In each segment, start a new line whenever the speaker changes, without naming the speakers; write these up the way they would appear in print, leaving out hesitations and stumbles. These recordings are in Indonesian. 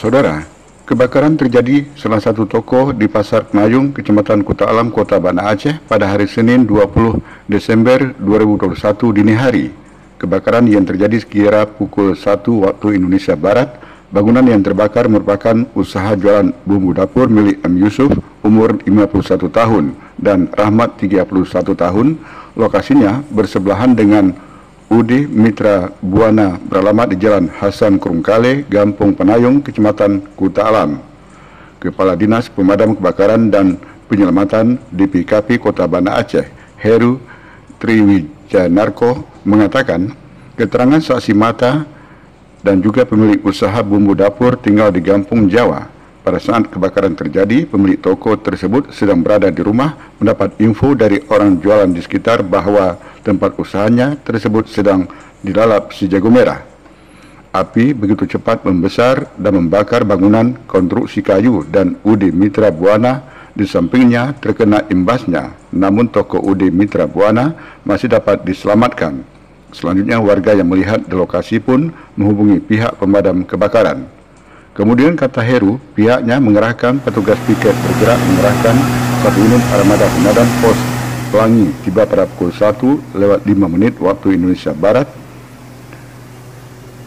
Saudara, kebakaran terjadi salah satu toko di Pasar Penayung, Kecamatan Kuta Alam, Kota Banda Aceh pada hari Senin 20 Desember 2021 dini hari. Kebakaran yang terjadi sekira pukul 1 waktu Indonesia Barat. Bangunan yang terbakar merupakan usaha jualan bumbu dapur milik M. Yusuf, umur 51 tahun, dan Rahmat 31 tahun. Lokasinya bersebelahan dengan UD Mitra Buana beralamat di Jalan Hasan Kurungkale, Gampung Penayung, Kecamatan Kuta Alam. Kepala Dinas Pemadam Kebakaran dan Penyelamatan DPKP Kota Banda Aceh, Heru Triwijanarko, mengatakan keterangan saksi mata dan juga pemilik usaha bumbu dapur tinggal di Gampung Jawa. Pada saat kebakaran terjadi, pemilik toko tersebut sedang berada di rumah mendapat info dari orang jualan di sekitar bahwa tempat usahanya tersebut sedang dilalap si jago merah. Api begitu cepat membesar dan membakar bangunan konstruksi kayu dan UD Mitra Buana di sampingnya terkena imbasnya. Namun toko UD Mitra Buana masih dapat diselamatkan. Selanjutnya warga yang melihat di lokasi pun menghubungi pihak pemadam kebakaran. Kemudian kata Heru, pihaknya mengerahkan petugas piket bergerak mengerahkan satu unit armada pemadam pos Pelangi tiba pada pukul 1:05 waktu Indonesia Barat.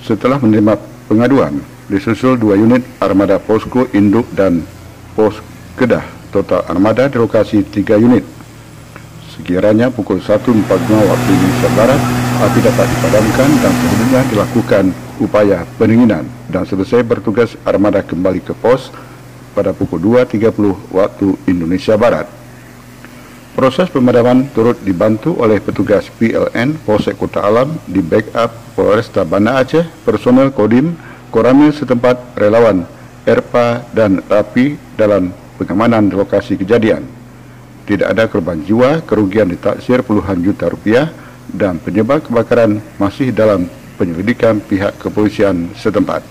Setelah menerima pengaduan, disusul 2 unit armada posko induk dan pos Kedah. Total armada di lokasi 3 unit. Sekiranya pukul 1.45 waktu Indonesia Barat, api dapat dipadamkan dan selanjutnya dilakukan upaya pendinginan dan selesai bertugas armada kembali ke pos pada pukul 2.30 waktu Indonesia Barat. Proses pemadaman turut dibantu oleh petugas PLN Polsek Kuta Alam di backup Polresta Banda Aceh, personel Kodim, Koramil setempat, relawan ERPA dan RAPI dalam pengamanan di lokasi kejadian. Tidak ada korban jiwa, kerugian ditaksir puluhan juta rupiah, dan penyebab kebakaran masih dalam penyelidikan pihak kepolisian setempat.